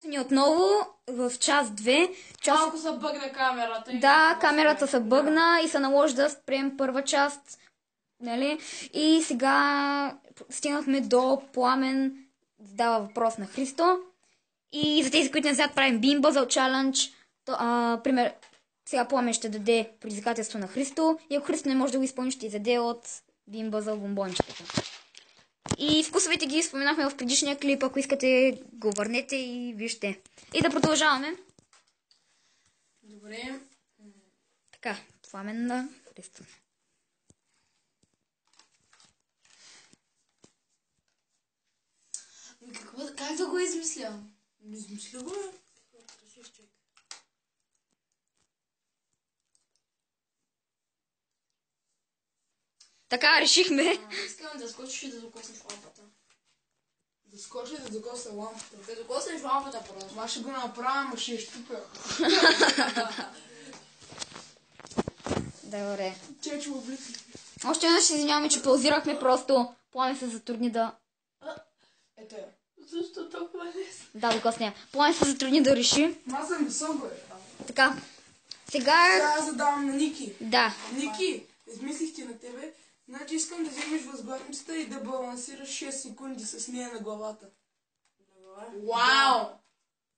Ни отново в част 2. Малко се бъгна камерата. Да, камерата се бъгна и се наложи да спрем първа част. Нали? И сега стигнахме до Пламен задава въпрос на Христо. И за тези, които не знаят, правим BeanBuzzle Challenge. Пример, сега Пламен ще даде предизвикателство на Христо. И ако Христо не може да го изпълни, ще изяде от BeanBuzzle бомбончетата. И вкусовете ги споменахме в предишния клип. Ако искате, го върнете и вижте. И да продължаваме. Добре. Така, Пламен на Христо. Как да го измисля? Измисля го? Така, решихме. Искам да скочиш и да докоснеш лампата. Да скочи да докосна лампата. Да докоснеш лампата просто. Ма ще го направя, ма ще я щупя. Добре. Чечо обликли. Още веднъж се извиняваме, че паузирахме, просто Пламен се затрудни да... Ето я. Защо толкова лесно? Да, докосня. Пламен се затрудни да реши. Аз съм висок, бе. Така. Сега... Сега задавам на Ники. Да. Ники, измислих ти на тебе. Значи искам да вземеш възглавницата и да балансираш 6 секунди с нея на главата. Вау!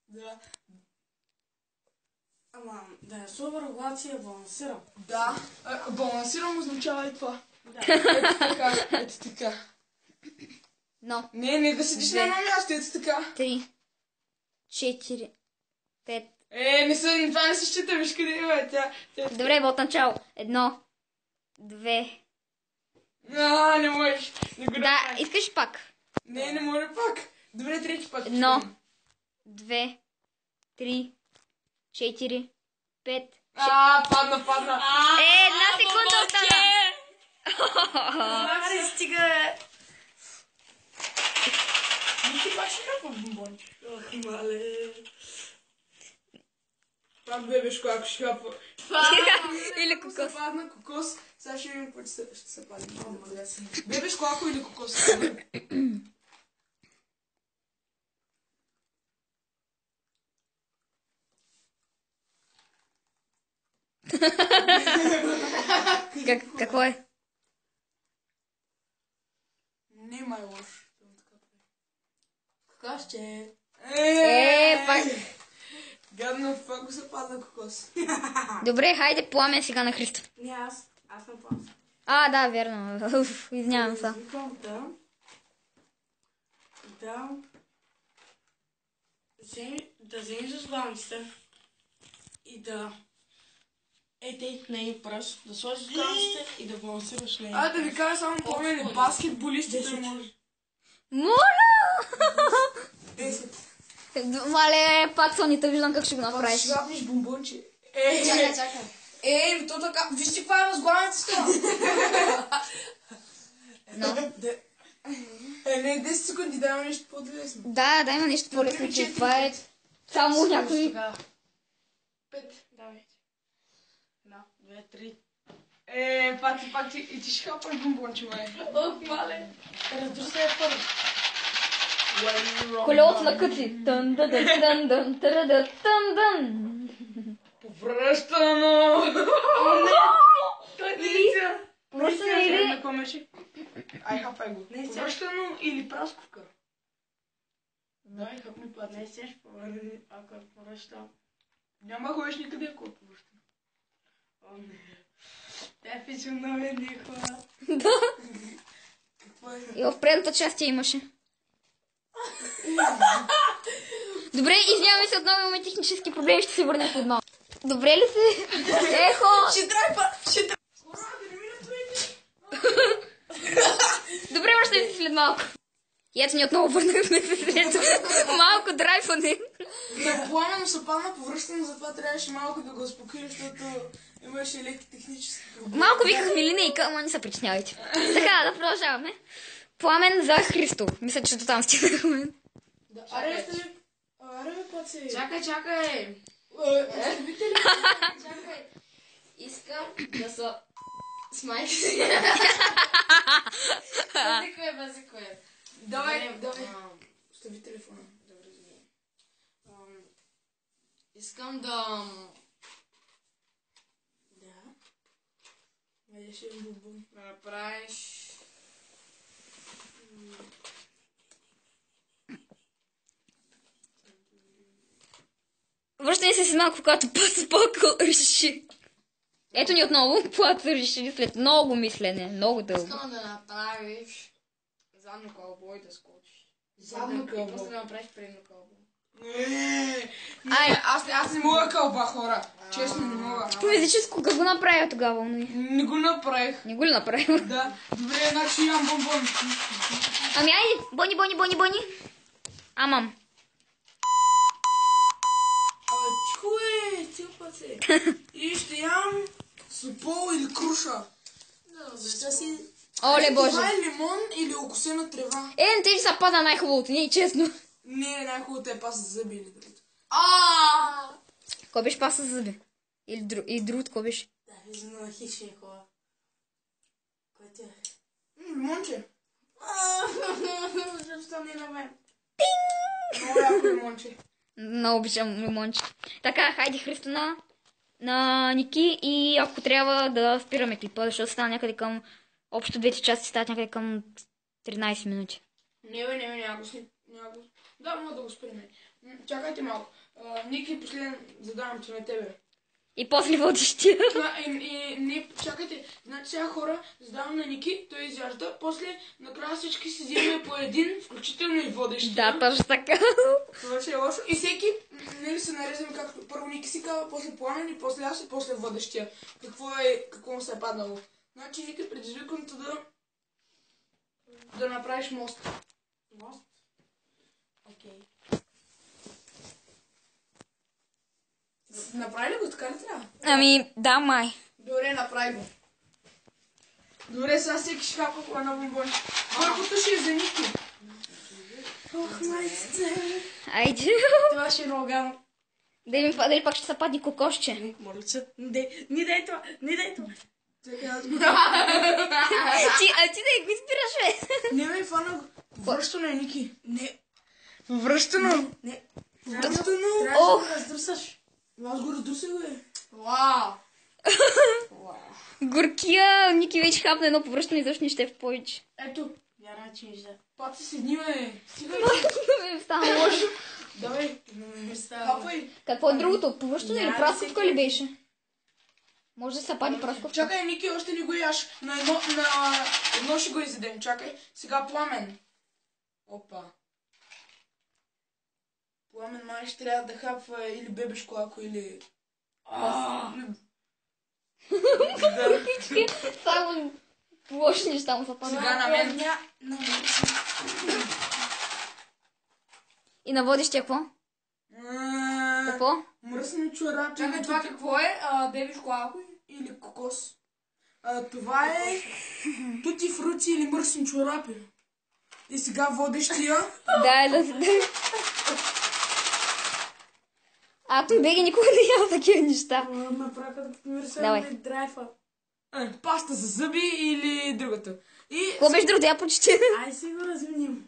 Да. Ама, да е супер, когато си я балансирам. Да. Балансирам означава и това. Да. Ето така, ето така. Но. Не да седиш на едно място, ето така. 3, 4, 5. Това не се счита, виж къде е, тя. Добре, от начало. 1, 2. Не можеш. Не го Да, направиш. искаш пак. Не може пак. Добре, трети път. 1, 2, 3, 4, 5. Падна. Една секунда остана. Аре, стига! Ники пак ще хапа бомбонче. Мале. Пак бебешко, ако ще хапа. Или Ако кокос. се падна кокос, сега ще видим какво ще се падне. Бебешко, ако или кокос. Какво е? Не май лош. Кокос, че... Пак. Гадно, пак го се падна кокос. Добре, хайде Пламен сега на Христо. Не, аз съм план. Да, верно. Извинявам се. Викам да вземеш възглавницата и да на един пръст, да сложиш възглавницата и да балансираш на Да ви кажа само Пламен, баскетболистите може. Моля! 10. Мале, пак Сонита, виждам как ще го направиш. Ще хапнеш бомбонче. Чакай. То така, вижте каква е възглавницата. Не, 10 секунди, да нещо по-лесно. Да, има нещо по-лесно, че това е само някой... 5, давай. 1, 2, 3. Пак ти ще хапаш бомбонче, май. Ох, мале. Раздръстай първо. Колелото на къци. Тън-дън-дън-дън-дън-дън. Повръщано! Той не лица. Повръщане или... На какво мече? Ай, хапай го. Повръщано или прасковка? Дай, хапни път. Не сеш повърни, ако е повръщам. Няма ходиш никъде, ако е повръщано. О, не. Те физиономия хора. Какво е? И в предната част тя имаше. Добре, извиняваме се, отново имаме технически проблеми, ще се върнем под малко. Добре ли си? Ехо! Ще драйпа! Добре, връщаме се след малко. И ето ни отново върнахме се след малко драйфане. На Пламен се падна повръщано, затова трябваше малко да го успокоим, защото имаше леки технически проблеми. Малко викахме линейка, ама не се причинявайте. Така, да продължаваме. Пламен за Христо. Мисля, че до там стигнахме. Аре, паци! Чакай. Чакай! Искам да са с майка си. Базикое. Давай. Остави телефона. Искам да... Беше бубун. Да направиш... Връщане се с малко, когато Паспокъл реши. Ето ни отново, Плат реши след много мислене, много дълго. Искам да направиш задно кълбой да скочиш. Задно И кълбо. после да направиш предно кълбо. Аз не мога кълба, хора. Честно не мога. По физическо как го направя тогава? Не го направих. Не го ли направя? Да. Добре, значи имам бомбон. Ами айде, бони. Амам. Тихо цилпа се. И ще ям супол или круша. Ще си... Оле боже. Това е лимон или окосена трева. Не те са пада най-хубавото, не е честно. Не, най-хубавото е паса за зъби или другото. Кой беше паса за зъби? Или другото, кой беше? Да, виждам на хищни хора. Кой ти е? Лимонче. Защо не на мен? Много яко лимонче. Много обичам лимонче. Така, хайде Христо на Ники и ако трябва да спираме клипа, защото става някъде към... Общо двете части стават някъде към 13 минути. Не, няма го. Да, мога да го спреме. Чакайте малко. Ники, последен задавам че на тебе. И после водещия. Не, чакайте. Значи сега хора, задавам на Ники, той изяжда, после накрая всички си взимаме по един, включително и водещия. Да, точно така. Това ще е лошо. И всеки, нали се нареждаме както първо Ники си казва, после Пламен и после аз и после водещия. Какво му се е паднало. Значи Ники, предизвиквам те да направиш мост. Мост? Окей. Направи ли го така ли трябва? Ами, да, май. Добре, направи го. Добре, сега всеки ще хапа по една бомбон. Първото ще е за Ники. Ох, майците. Айде. Това ще е много гадно. Дали пак ще се падне кокошче. Моля се, не дай това. Чакай, аз го... Ти да го избираш, бе. Не ме фана. Връщано е, Ники. Не. Връщано. Не. Връщано. Ох. Трябва да раздръсаш. Аз го раздрусах, бе. Вау! Горкия, Ники вече хапна едно повръщане и защо не ще в повече. Ето. Вяра, че вижда. Пати седни, бе. Стигай. Ми стана лошо. Давай. Не става. Хапай. Какво е другото? Повръщане или Няма праскотка всеки- ли беше? Може да се падне праскотка. Чакай, Ники, още не го яш. На едно ще го изядем. Чакай. Сега Пламен. Опа. Пламен май ще трябва да хапва или бебешко ако или... Само лоши неща му се паднат. Сега на мен. И на водещия какво? Какво? Мръсни чорапи. Чакай, това какво е? Бебешко алко? Или кокос. Това е тути фрути или мръсни чорапи. И сега водещия. Да. Атом беги никога не ял такива неща. Ме прака да ми Давай. рисуваме драйфа. Паста за зъби или другото. И Какво беше другото? Я почти. ай си го разменим.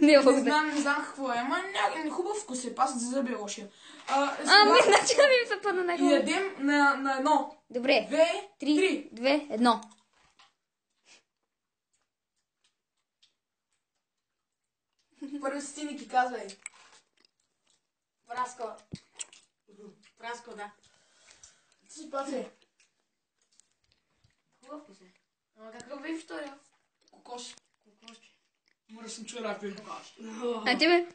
Не мога Не да. знам какво е, ама хубав вкус е. Паста за зъби е лошия. Ами, значи да ми се падна най-хубаво. Ядем на едно. Добре. 2, 3, 2, 1. Първи си Ники, казвай. Праско. Праско, да. Ти си пасе. Хубав вкус е. Ама какъв беше втория? Кокос. Кокосче. Мръсни чорапи. А ти бе?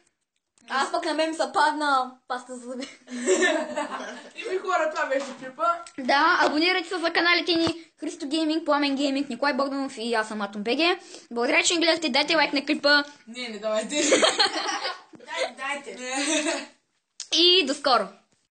Аз пък на мен се падна паста за зъби. Ими хора, това беше клипа. Да, абонирайте се за каналите ни Христо Гейминг, Пламен Гейминг, Николай Богданов и аз съм Атом БГ. Благодаря, че ни гледахте, дайте лайк на клипа Не давайте. Дайте. и до скоро!